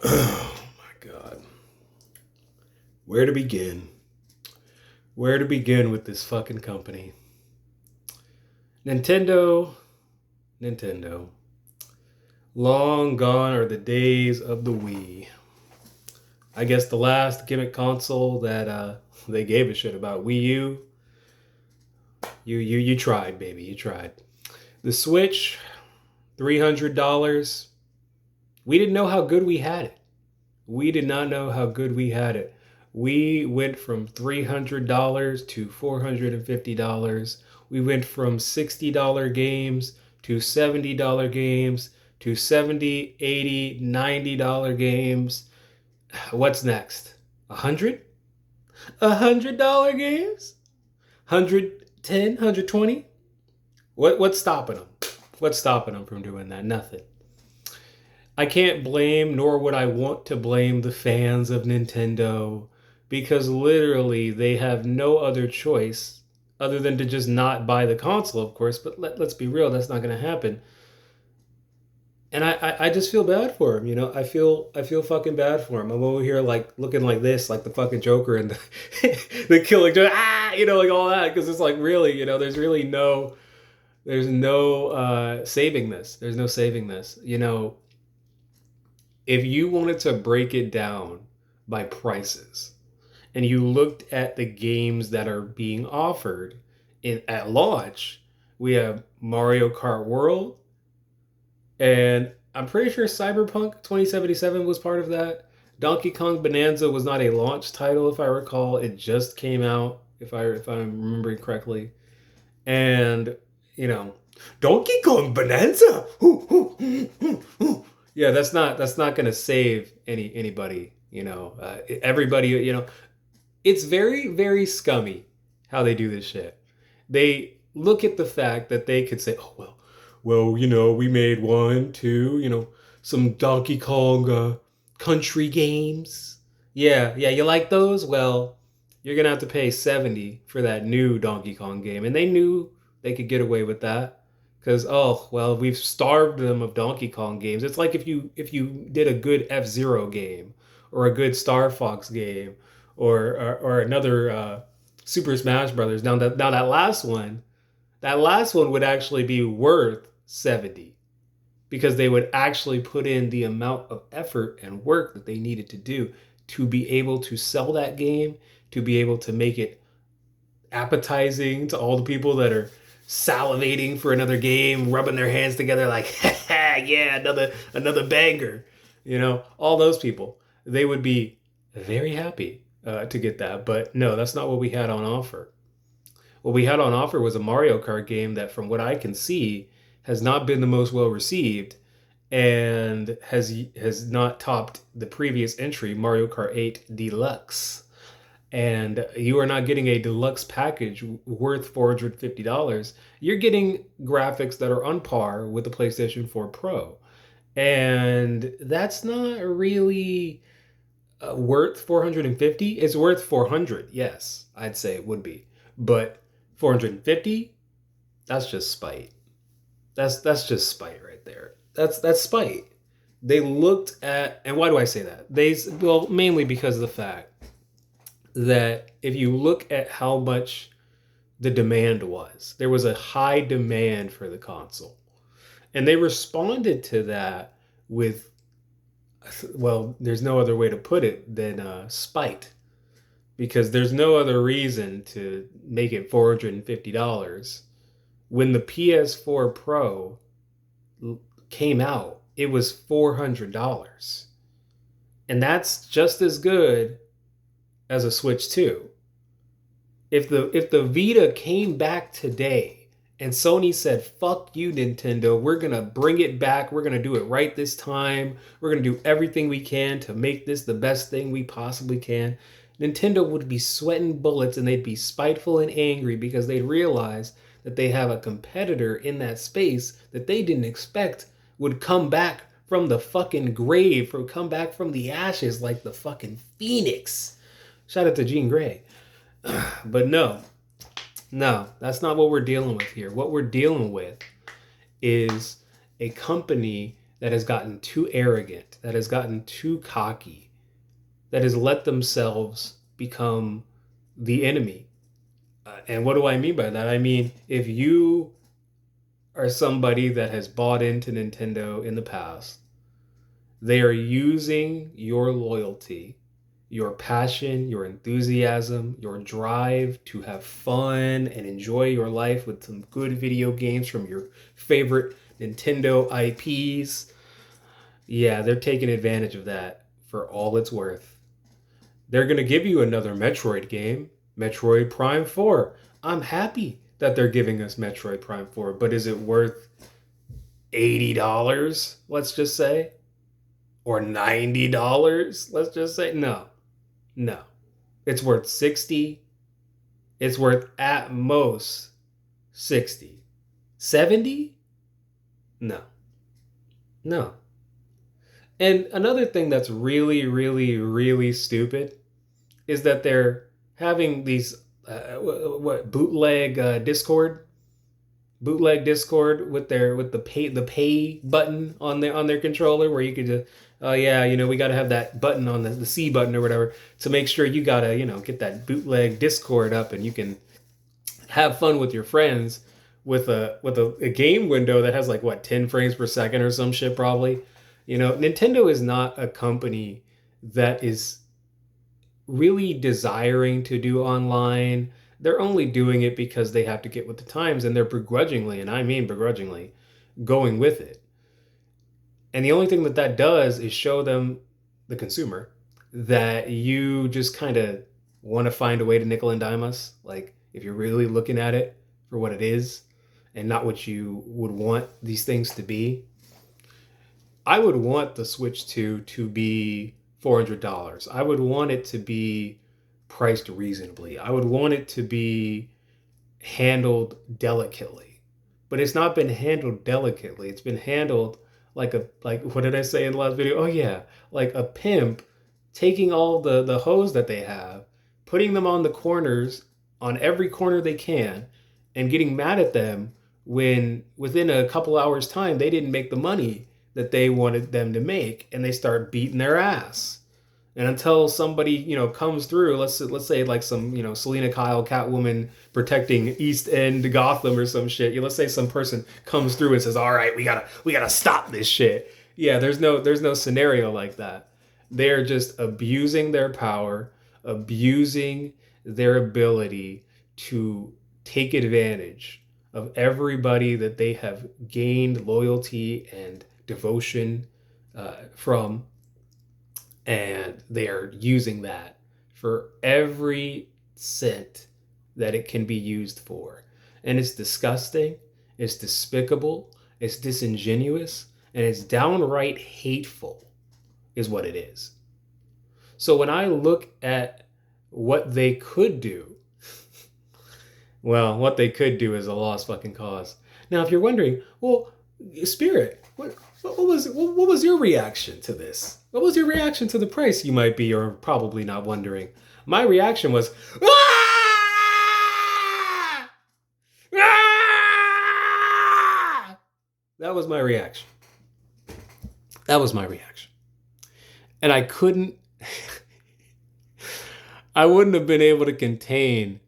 Oh my God. Where to begin? Where to begin with this fucking company? Nintendo, Nintendo. Long gone are the days of the Wii. I guess the last gimmick console that they gave a shit about, Wii U. You tried, baby. You tried. The Switch, $300. We didn't know how good we had it. We did not know how good we had it. We went from $300 to $450. We went from $60 games to $70 games to $70, $80, $90 games. What's next? 100? $100 games? 110, 120? What's stopping them? What's stopping them from doing that? Nothing. I can't blame, nor would I want to blame the fans of Nintendo because literally they have no other choice other than to just not buy the console, of course. But let's be real, that's not going to happen. And I just feel bad for him, you know. I feel fucking bad for him. I'm over here like looking like this, like the fucking Joker and the Killing Joke, like all that, because it's like really, there's no saving this. There's no saving this, if you wanted to break it down by prices and you looked at the games that are being offered at launch, we have Mario Kart World, and I'm pretty sure Cyberpunk 2077 was part of that. Donkey Kong Bonanza was not a launch title, if I recall. It just came out, if I'm remembering correctly. And you know, Donkey Kong Bonanza. Yeah, that's not gonna save anybody. Everybody. It's very very scummy how they do this shit. They look at the fact that they could say, oh well, we made one, two, some Donkey Kong country games. Yeah, you like those? Well, you're gonna have to pay 70 for that new Donkey Kong game, and they knew they could get away with that because oh well, we've starved them of Donkey Kong games. It's like if you did a good F-Zero game or a good Star Fox game or another Super Smash Brothers. Now that last one would actually be worth 70 because they would actually put in the amount of effort and work that they needed to do to be able to sell that game, to be able to make it appetizing to all the people that are salivating for another game, rubbing their hands together like, yeah, another banger. All those people, they would be very happy to get that. But no, that's not what we had on offer. What we had on offer was a Mario Kart game that, from what I can see, has not been the most well received and has not topped the previous entry, Mario Kart 8 Deluxe. And you are not getting a deluxe package worth $450. You're getting graphics that are on par with the PlayStation 4 Pro. And that's not really worth 450. It's worth 400. Yes, I'd say it would be. But 450, that's just spite. That's just spite right there. That's spite. They looked at, and why do I say that? Well, mainly because of the fact that if you look at how much the demand was, there was a high demand for the console. And they responded to that with, well, there's no other way to put it than spite. Because there's no other reason to make it $450 when the PS4 Pro came out. It was $400, and that's just as good as a Switch 2. If the Vita came back today and Sony said, "Fuck you, Nintendo, we're gonna bring it back. We're gonna do it right this time. We're gonna do everything we can to make this the best thing we possibly can," Nintendo would be sweating bullets and they'd be spiteful and angry because they'd realize that they have a competitor in that space that they didn't expect would come back from the fucking grave, or come back from the ashes like the fucking phoenix. Shout out to Jean Grey. But no, that's not what we're dealing with here. What we're dealing with is a company that has gotten too arrogant, that has gotten too cocky, that has let themselves become the enemy. And what do I mean by that? I mean, if you are somebody that has bought into Nintendo in the past, they are using your loyalty, your passion, your enthusiasm, your drive to have fun and enjoy your life with some good video games from your favorite Nintendo IPs. Yeah, they're taking advantage of that for all it's worth. They're going to give you another Metroid game, Metroid Prime 4. I'm happy that they're giving us Metroid Prime 4, but is it worth $80, let's just say? Or $90, let's just say? No. No. It's worth 60. It's worth at most 60. 70? No. No. And another thing that's really, really, really stupid is that they're having these bootleg Discord with the pay button on their controller, where you could just, oh yeah, we got to have that button on the C button or whatever to make sure you got to get that bootleg Discord up, and you can have fun with your friends with a game window that has like what, 10 frames per second or some shit probably. Nintendo is not a company that is really desiring to do online. They're only doing it because they have to get with the times, and they're begrudgingly, and I mean begrudgingly, going with it. And the only thing that does is show them, the consumer, that you just kind of want to find a way to nickel and dime us. Like, if you're really looking at it for what it is and not what you would want these things to be. I would want the Switch 2 to be $400. I would want it to be priced reasonably. I would want it to be handled delicately. But it's not been handled delicately. It's been handled like what did I say in the last video? Oh yeah, like a pimp taking all the hoes that they have, putting them on the corners, on every corner they can, and getting mad at them when within a couple hours time they didn't make the money that they wanted them to make, and they start beating their ass. And until somebody, comes through, let's say like some, Selena Kyle, Catwoman protecting East End Gotham or some shit. Let's say some person comes through and says, "All right, we gotta stop this shit." Yeah, there's no scenario like that. They're just abusing their power, abusing their ability to take advantage of everybody that they have gained loyalty and devotion from. And they are using that for every cent that it can be used for. And it's disgusting, it's despicable, it's disingenuous, and it's downright hateful, is what it is. So when I look at what they could do, well, what they could do is a lost fucking cause. Now, if you're wondering, well, Spirit, what was your reaction to this? What was your reaction to the price, you might be or probably not wondering? My reaction was, ah! Ah! That was my reaction. That was my reaction. And I wouldn't have been able to contain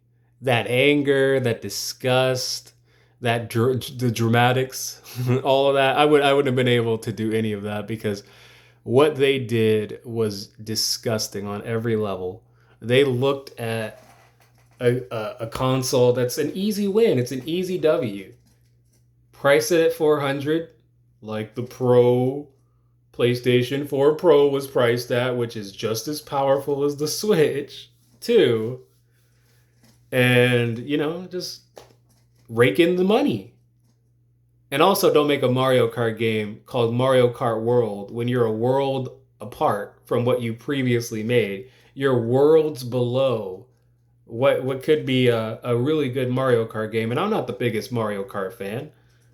that anger, that disgust, the dramatics, all of that. I wouldn't have been able to do any of that, because what they did was disgusting on every level. They looked at a console that's an easy win. It's an easy W. Price it at $400, like the PlayStation 4 Pro was priced at, which is just as powerful as the Switch, too. And, just rake in the money. And also, don't make a Mario Kart game called Mario Kart World when you're a world apart from what you previously made. You're worlds below what could be a really good Mario Kart game. And I'm not the biggest Mario Kart fan.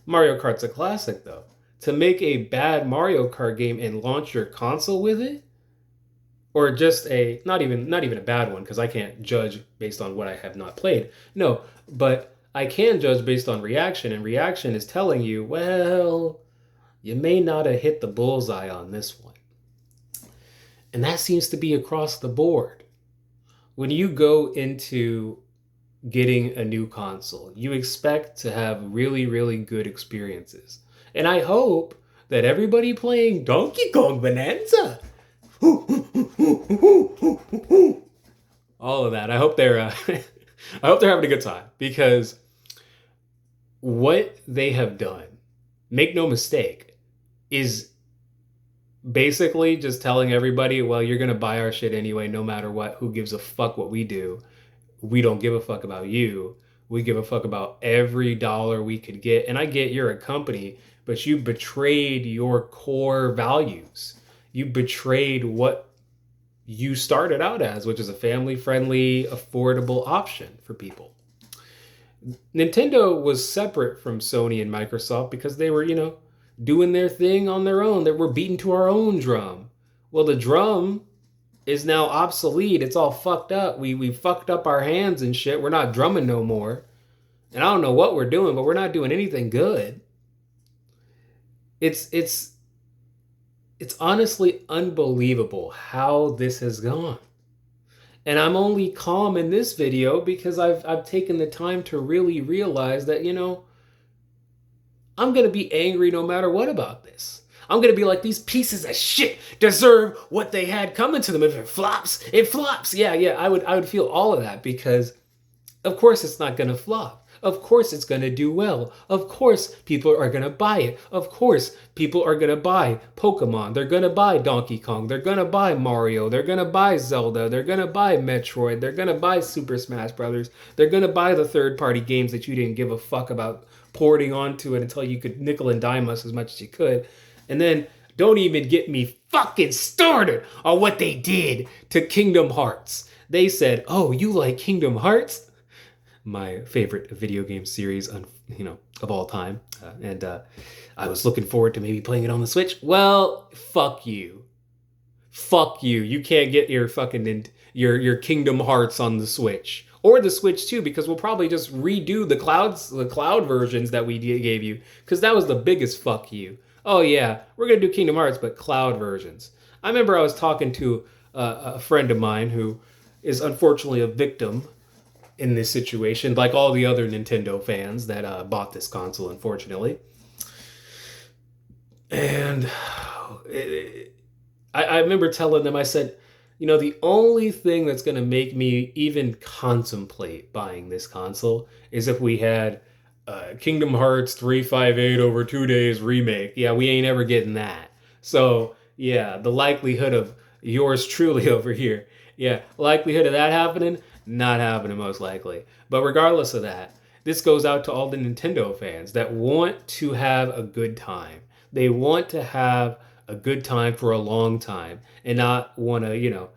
Mario Kart's a classic, though. To make a bad Mario Kart game and launch your console with it, or just not even a bad one, because I can't judge based on what I have not played. No, but I can judge based on reaction, and reaction is telling you, well, you may not have hit the bullseye on this one. And that seems to be across the board. When you go into getting a new console, you expect to have really, really good experiences. And I hope that everybody playing Donkey Kong Bonanza, all of that, I hope they're I hope they're having a good time, because what they have done, make no mistake, is basically just telling everybody, well, you're going to buy our shit anyway, no matter what. Who gives a fuck what we do? We don't give a fuck about you. We give a fuck about every dollar we could get. And I get you're a company, but you betrayed your core values. You betrayed what you started out as, which is a family-friendly, affordable option for people. Nintendo was separate from Sony and Microsoft because they were, doing their thing on their own. That we're beating to our own drum. Well, the drum is now obsolete. It's all fucked up. We fucked up our hands and shit. We're not drumming no more. And I don't know what we're doing, but we're not doing anything good. It's honestly unbelievable how this has gone. And I'm only calm in this video because I've taken the time to really realize that, I'm going to be angry no matter what about this. I'm going to be like, these pieces of shit deserve what they had coming to them. If it flops, it flops. Yeah, I would feel all of that, because of course it's not going to flop. Of course it's going to do well. Of course people are going to buy it. Of course people are going to buy Pokemon. They're going to buy Donkey Kong. They're going to buy Mario. They're going to buy Zelda. They're going to buy Metroid. They're going to buy Super Smash Brothers. They're going to buy the third-party games that you didn't give a fuck about porting onto it until you could nickel and dime us as much as you could. And then don't even get me fucking started on what they did to Kingdom Hearts. They said, oh, you like Kingdom Hearts? My favorite video game series, of all time. And I was looking forward to maybe playing it on the Switch. Well, fuck you. Fuck you. You can't get your fucking your Kingdom Hearts on the Switch. Or the Switch too, because we'll probably just redo the cloud versions that we gave you, because that was the biggest fuck you. Oh yeah, we're gonna do Kingdom Hearts, but cloud versions. I remember I was talking to a friend of mine who is unfortunately a victim in this situation, like all the other Nintendo fans that bought this console, unfortunately. And I remember telling them, I said, the only thing that's going to make me even contemplate buying this console is if we had Kingdom Hearts 358 over 2 days remake. Yeah, we ain't ever getting that. So, yeah, the likelihood of yours truly over here. Yeah, likelihood of that happening? Not happening, most likely. But regardless of that, this goes out to all the Nintendo fans that want to have a good time. They want to have a good time for a long time and not want to,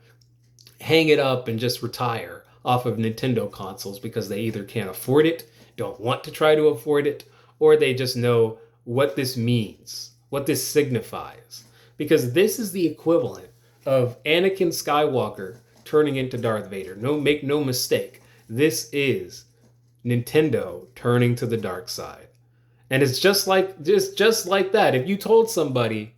hang it up and just retire off of Nintendo consoles because they either can't afford it, don't want to try to afford it, or they just know what this means, what this signifies. Because this is the equivalent of Anakin Skywalker turning into Darth Vader. Make no mistake. This is Nintendo turning to the dark side. And it's just like that. If you told somebody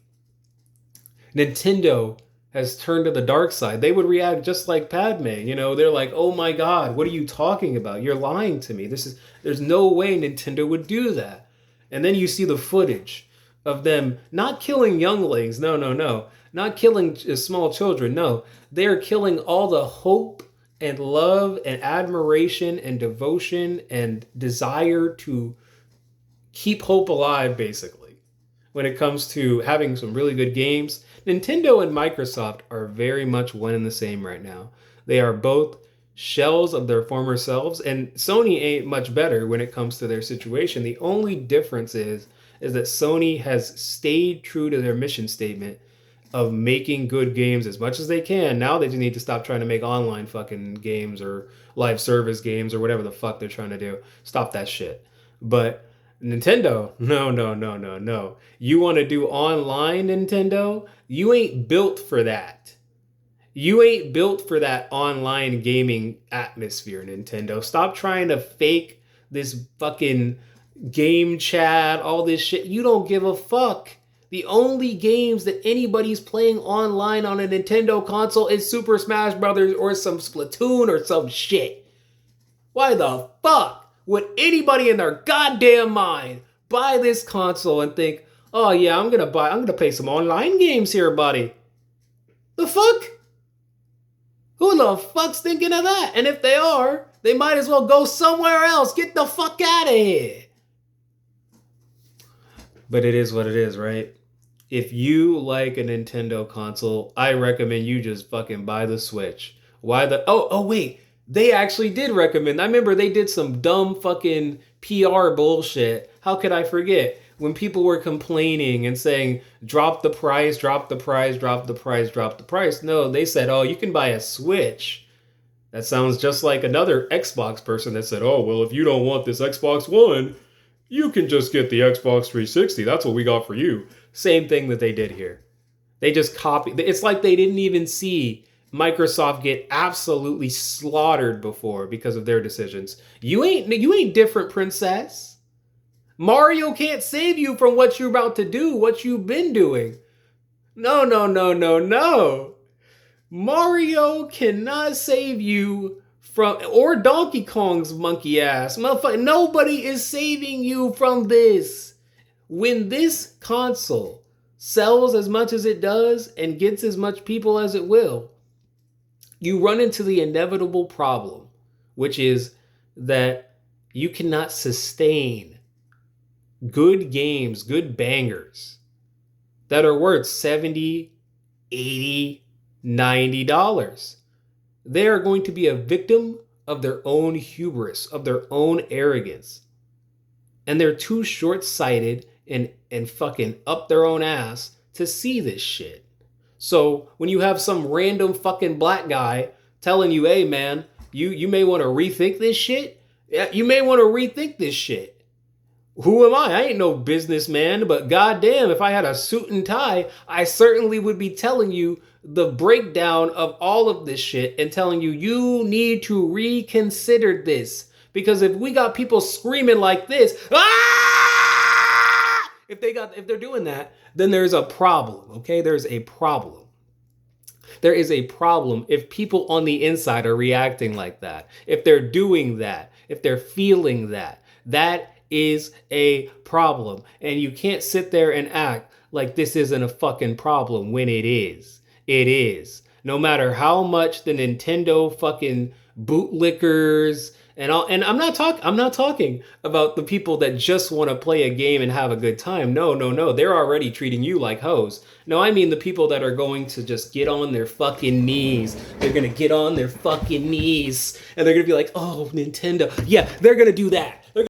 Nintendo has turned to the dark side, they would react just like Padme. They're like, "Oh my God, what are you talking about? You're lying to me. There's no way Nintendo would do that." And then you see the footage of them not killing younglings. No. Not killing small children. No, they're killing all the hope and love and admiration and devotion and desire to keep hope alive, basically, when it comes to having some really good games. Nintendo and Microsoft are very much one and the same right now. They are both shells of their former selves, and Sony ain't much better when it comes to their situation. The only difference is that Sony has stayed true to their mission statement of making good games as much as they can. Now they just need to stop trying to make online fucking games or live service games or whatever the fuck they're trying to do. Stop that shit. But Nintendo, no. You want to do online, Nintendo? You ain't built for that. You ain't built for that online gaming atmosphere, Nintendo. Stop trying to fake this fucking game chat, all this shit. You don't give a fuck. The only games that anybody's playing online on a Nintendo console is Super Smash Brothers or some Splatoon or some shit. Why the fuck would anybody in their goddamn mind buy this console and think, oh yeah, I'm gonna play some online games here, buddy? The fuck? Who the fuck's thinking of that? And if they are, they might as well go somewhere else. Get the fuck out of here. But it is what it is, right? If you like a Nintendo console, I recommend you just fucking buy the Switch. Why the... Oh, wait. They actually did recommend... I remember they did some dumb fucking PR bullshit. How could I forget? When people were complaining and saying, drop the price, drop the price, drop the price, drop the price. No, they said, oh, you can buy a Switch. That sounds just like another Xbox person that said, oh, well, if you don't want this Xbox One, you can just get the Xbox 360. That's what we got for you. Same thing that they did here. They just copied. It's like they didn't even see Microsoft get absolutely slaughtered before because of their decisions. You ain't different, princess. Mario can't save you from what you're about to do, what you've been doing. No, no, no, no, no. Mario cannot save you from, or Donkey Kong's monkey ass. Motherfucker, nobody is saving you from this. When this console sells as much as it does and gets as much people as it will, you run into the inevitable problem, which is that you cannot sustain good games, good bangers that are worth $70, $80, $90. They are going to be a victim of their own hubris, of their own arrogance. And they're too short-sighted and fucking up their own ass to see this shit. So when you have some random fucking black guy telling you, hey man, you may want to rethink this shit. Yeah, you may want to rethink this shit. Who am I? I ain't no businessman, but goddamn, if I had a suit and tie, I certainly would be telling you the breakdown of all of this shit and telling you, you need to reconsider this. Because if we got people screaming like this, if they're doing that, then there's a problem, okay? There's a problem. There is a problem if people on the inside are reacting like that. If they're doing that, if they're feeling that, that is a problem. And you can't sit there and act like this isn't a fucking problem when it is. It is. No matter how much the Nintendo fucking bootlickers and I'm not talking about the people that just want to play a game and have a good time. No, no, no. They're already treating you like hoes. No, I mean the people that are going to just get on their fucking knees. They're going to get on their fucking knees and they're going to be like, "Oh, Nintendo." Yeah, they're going to do that.